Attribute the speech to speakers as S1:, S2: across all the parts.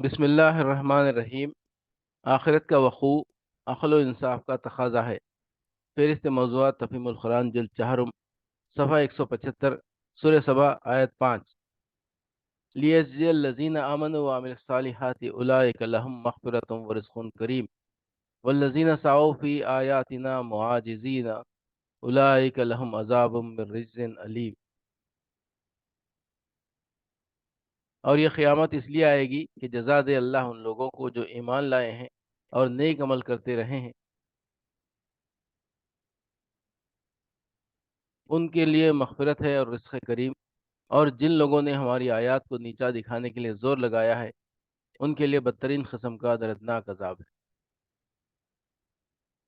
S1: बिस्मिल्लाहिर्रहमानिर्रहीम। आखिरत का वक़ू अक़ल व इंसाफ का तकाज़ा है। फ़हरिस्त मौज़ूआत तफ़हीमुल कुरान जिल्द 4 सफ़ा 175 सूरह सबा आयत 5। लियजज़ियल्लज़ीना आमनू व अमिलुस्सालिहाति उलाइका लहुम मग़फ़िरतुम व रिज़्क़ुन करीम वल्लज़ीना सअव फ़ी आयातिना मुआजिज़ीना उलाइका लहुम अज़ाबुम मिन रिज़्क़िन अलीम। और ये क़यामत इसलिए आएगी कि जज़ा दे अल्लाह उन लोगों को जो ईमान लाए हैं और नेक अमल करते रहे हैं, उनके लिए मग़फ़िरत है और रिज़्क़ करीम। और जिन लोगों ने हमारी आयत को नीचा दिखाने के लिए ज़ोर लगाया है, उनके लिए बदतरीन किस्म का दर्दनाक अज़ाब है।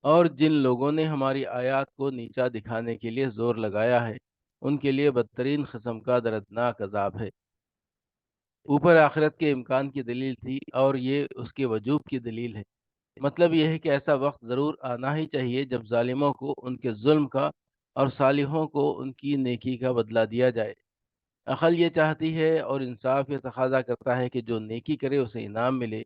S1: और जिन लोगों ने हमारी आयत को नीचा दिखाने के लिए ज़ोर लगाया है, उनके लिए बदतरीन किस्म का दर्दनाक अज़ाब है। ऊपर आखिरत के इम्कान की दलील थी और ये उसके वजूब की दलील है। मतलब यह है कि ऐसा वक्त ज़रूर आना ही चाहिए जब ज़ालिमों को उनके जुल्म का और सालिहों को उनकी नेकी का बदला दिया जाए। अक़ल ये चाहती है और इंसाफ ये तकाज़ा करता है कि जो नेकी करे उसे इनाम मिले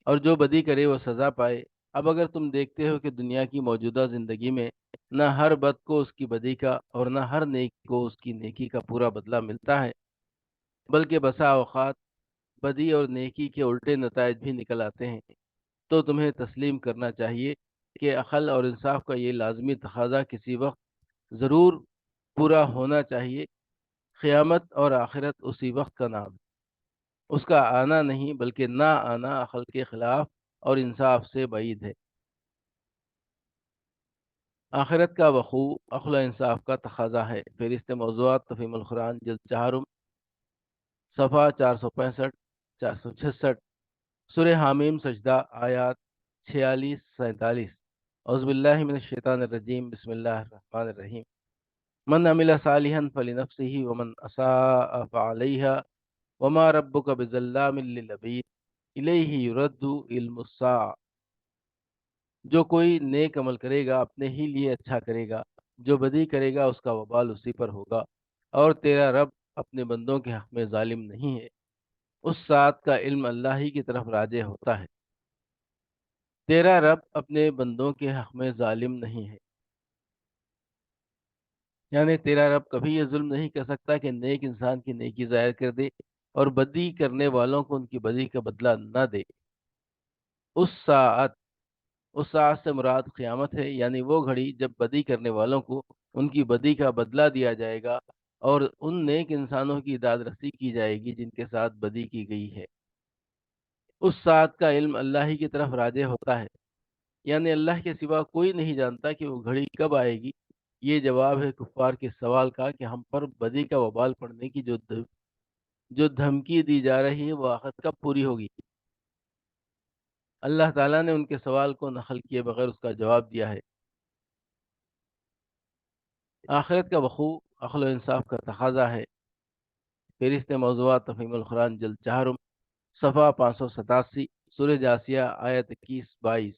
S1: और जो बदी करे वो सज़ा पाए। अब अगर तुम देखते हो कि दुनिया की मौजूदा ज़िंदगी में न हर बद को उसकी बदी का और न हर नेक को उसकी नेकी का पूरा बदला मिलता है, बल्कि बसा औक़ात बदी और नेकी के उल्टे नताइज भी निकल आते हैं, तो तुम्हें तस्लीम करना चाहिए कि अक़ल और इंसाफ का ये लाज़मी तकाज़ा किसी वक्त ज़रूर पूरा होना चाहिए। क़यामत और आखिरत उसी वक्त का नाम है। उसका आना नहीं बल्कि ना आना अक़ल के खिलाफ और इंसाफ से बईद है। आखिरत का वक़ू अक़ल व इंसाफ का तकाज़ा है। फ़हरिस्त मौज़ूआत तफ़हीमुल कुरान जिल्द 4 सफ़ा 465 466 सूरह हामीम सजदा आयत 46-47। औज़ुबिल्लाहि मिनश्शैतानिर्रजीम बिस्मिल्लाहिर्रहमानिर्रहीम। मन अमिल सालिहन फलिनफ्सिही व मन असाअ फ़अलैहा वमा रब्बुका बिज़ल्लामिल लिल-अबीद इलैहि युरद्दु इल्मुस्साअ। जो कोई नेक अमल करेगा अपने ही लिए अच्छा करेगा, जो बदी करेगा उसका वबाल उसी पर होगा। और तेरा रब अपने बंदों के हक़ में ज़ालिम नहीं है। उस सात का इल्म अल्लाह ही की तरफ राजे होता है। तेरा रब अपने बंदों के हक़ में ज़ालिम नहीं है, यानी तेरा रब कभी ये जुल्म नहीं कर सकता कि नेक इंसान की नेकी ज़ाहिर कर दे और बदी करने वालों को उनकी बदी का बदला न दे। उस सात उस सात से मुराद क़यामत है, यानी वो घड़ी जब बदी करने वालों को उनकी बदी का बदला दिया जाएगा और उन नेक इंसानों की दाद रसी की जाएगी जिनके साथ बदी की गई है। उस सात का इल्म अल्लाह ही की तरफ राजे होता है, यानी अल्लाह के सिवा कोई नहीं जानता कि वो घड़ी कब आएगी। ये जवाब है कुफ़ार के सवाल का कि हम पर बदी का वबाल पड़ने की जो धमकी दी जा रही है वो आखिर कब पूरी होगी। अल्लाह ताला ने उनके सवाल को नक़ल किए बगैर उसका जवाब दिया है। आखिरत का वक़ू अक़ल व इंसाफ का तकाज़ा है। फ़हरिस्त मौज़ूआत तफ़हीमुल कुरान जिल्द 4 सफ़ा 587 सूरह जासिया आयत 21-22।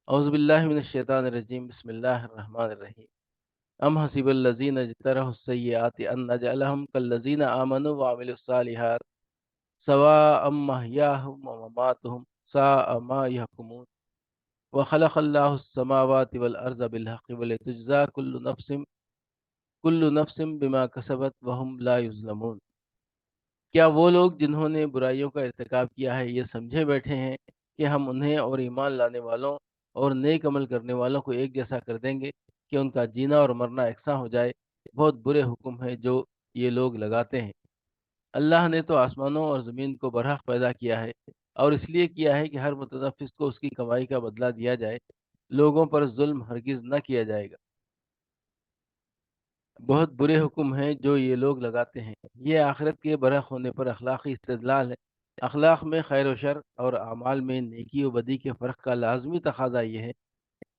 S1: औज़ुबिल्लाहि मिनश्शैतानिर्रजीम बिस्मिल्लाहिर्रहमानिर्रहीम। अम हसिबल्लज़ीना इज्तरहुस्सय्यिआति अन नजअलहुम कल्लज़ीना आमनू व अमिलुस्सालिहात सवाअम महयाहुम व ममातुहुम साअ मा यहकुमून। व खलक़ल्लाहुस्समावाति वल अर्ज़ बिल हक़्क़ि व लितुज्ज़ा कुल्लु नफ्सिम बिमा कसबत व हुम ला युज़लमून। क्या वो लोग जिन्होंने बुराइयों का इर्तिकाब किया है ये समझे बैठे हैं कि हम उन्हें और ईमान लाने वालों और नेक अमल करने वालों को एक जैसा कर देंगे कि उनका जीना और मरना एकसा हो जाए। बहुत बुरे हुक्म हैं जो ये लोग लगाते हैं। अल्लाह ने तो आसमानों और ज़मीन को बरहक पैदा किया है और इसलिए किया है कि हर मुतनफ़िस को उसकी कमाई का बदला दिया जाए। लोगों पर जुल्म हरगिज़ न किया जाएगा। बहुत बुरे हुक्म हैं जो ये लोग लगाते हैं। ये आखिरत के बरहक होने पर अखलाकी इस्तिदलाल है। अखलाक में खैर व शर और अमाल में नेकी व बदी के फ़र्क का लाजमी तकाजा ये है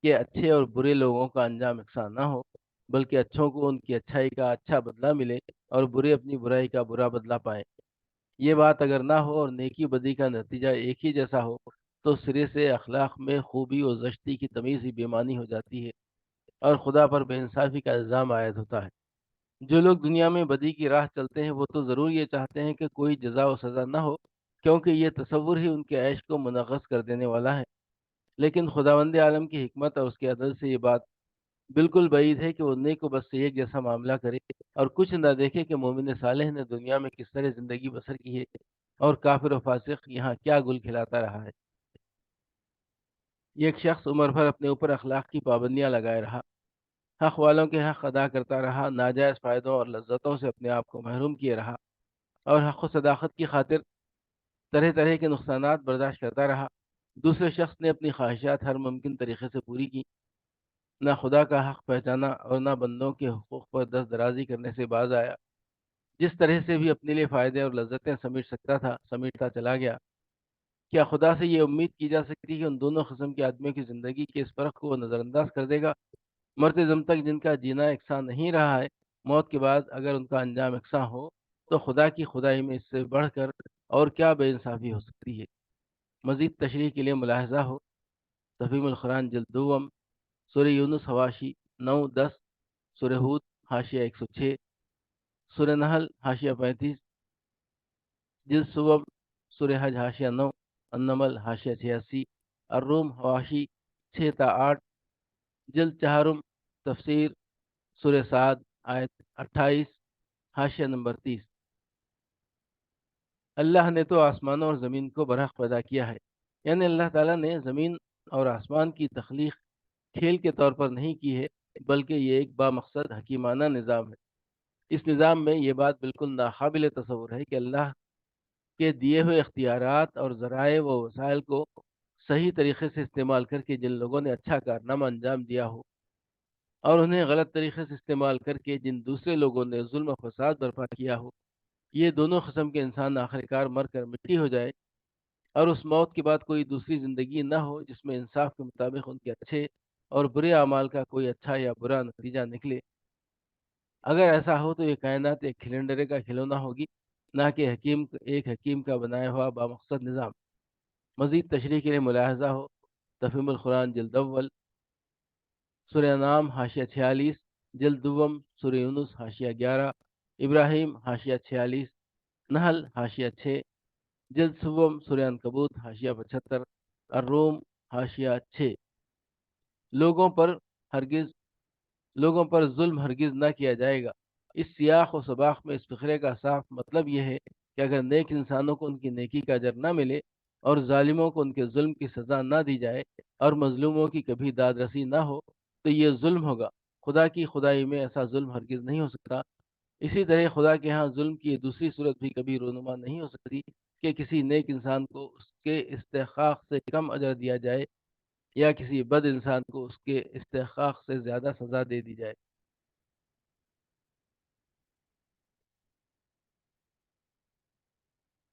S1: कि अच्छे और बुरे लोगों का अंजाम यकसा न हो, बल्कि अच्छों को उनकी अच्छाई का अच्छा बदला मिले और बुरे अपनी बुराई का बुरा बदला पाएं। ये बात अगर ना हो और नेकी बदी का नतीजा एक ही जैसा हो, तो सिरे से अखलाक में खूबी और ज़श्ती की तमीज़ ही बेमानी हो जाती है और खुदा पर बेइंसाफ़ी का इल्ज़ाम आयद होता है। जो लोग दुनिया में बदी की राह चलते हैं वो तो ज़रूर ये चाहते हैं कि कोई जज़ा व सज़ा न हो, کیونکہ یہ تصور ہی ان کے عیش کو منغص کر دینے والا ہے۔ لیکن خداوند عالم کی حکمت اور اس کے عدل سے یہ بات بالکل بعید ہے کہ وہ نیک و بد سے ایک جیسا معاملہ کرے اور کچھ نہ دیکھے کہ مومن صالح نے دنیا میں کس طرح زندگی بسر کی ہے اور کافر و فاسق یہاں کیا گل کھلاتا رہا ہے۔ یہ ایک شخص عمر بھر اپنے اوپر اخلاق کی پابندیاں لگائے رہا، حق والوں کے حق ادا کرتا رہا، ناجائز فائدوں اور لذتوں سے اپنے آپ کو محروم کیے رہا اور حق و صداقت کی خاطر طرح طرح کے نقصانات برداشت کرتا رہا۔ دوسرے شخص نے اپنی خواہشات ہر ممکن طریقے سے پوری کی، نہ خدا کا حق پہچانا اور نہ بندوں کے حقوق پر دست درازی کرنے سے باز آیا۔ جس طرح سے بھی اپنے لیے فائدے اور لذتیں سمیٹ سکتا تھا سمیٹتا چلا گیا۔ کیا خدا سے یہ امید کی جا سکتی کہ ان دونوں قسم کے آدمیوں کی زندگی کے اس فرق کو وہ نظر انداز کر دے گا؟ مرتے دم تک جن کا جینا یکساں نہیں رہا ہے، موت کے بعد اگر ان کا انجام یکساں ہو تو خدا کی خدائی میں اس سے بڑھ کر اور کیا بے انصافی ہو سکتی ہے؟ مزید تشریح کے لیے ملاحظہ ہو تفہیم القرآن جلد دوم، سورہ یونس حواشی 9-10، سورہ ہود حاشیہ 106، سورہ نحل حاشیہ 35، جلد سوم سورہ حج حاشیہ 9، النمل حاشیہ 86، الروم حواشی 6-8، جلد چہارم تفسیر سورہ سعد آیت 28، حاشیہ نمبر 30۔ اللہ نے تو آسمانوں اور زمین کو برحق پیدا کیا ہے، یعنی اللہ تعالیٰ نے زمین اور آسمان کی تخلیق کھیل کے طور پر نہیں کی ہے، بلکہ یہ ایک بامقصد حکیمانہ نظام ہے۔ اس نظام میں یہ بات بالکل ناقابل تصور ہے کہ اللہ کے دیے ہوئے اختیارات اور ذرائع و وسائل کو صحیح طریقے سے استعمال کر کے جن لوگوں نے اچھا کارنامہ انجام دیا ہو اور انہیں غلط طریقے سے استعمال کر کے جن دوسرے لوگوں نے ظلم و فساد برپا کیا ہو، یہ دونوں قسم کے انسان آخرکار مر کر مٹی ہو جائے اور اس موت کے بعد کوئی دوسری زندگی نہ ہو جس میں انصاف کے مطابق ان کے اچھے اور برے اعمال کا کوئی اچھا یا برا نتیجہ نکلے۔ اگر ایسا ہو تو یہ کائنات ایک کھلنڈرے کا کھلونا ہوگی، نہ کہ ایک حکیم کا بنایا ہوا بامقصد نظام۔ مزید تشریح کے لیے ملاحظہ ہو تفہیم القرآن جلد اول، سورہ نام حاشیہ 46، جلد دوم سورہ یونس حاشیہ 11، ابراہیم حاشیہ 46، نحل حاشیہ 6، جلد سوم سورہ عنکبوت حاشیہ 75، الروم حاشیہ 6۔ لوگوں پر ہرگز لوگوں پر ظلم ہرگز نہ کیا جائے گا۔ اس سیاق و سباق میں اس فقرے کا صاف مطلب یہ ہے کہ اگر نیک انسانوں کو ان کی نیکی کا اجر نہ ملے اور ظالموں کو ان کے ظلم کی سزا نہ دی جائے اور مظلوموں کی کبھی داد رسی نہ ہو تو یہ ظلم ہوگا۔ خدا کی خدائی میں ایسا ظلم ہرگز نہیں ہو سکتا۔ اسی طرح خدا کے ہاں ظلم کی یہ دوسری صورت بھی کبھی رونما نہیں ہو سکتی کہ کسی نیک انسان کو اس کے استحقاق سے کم اجر دیا جائے یا کسی بد انسان کو اس کے استحقاق سے زیادہ سزا دے دی جائے۔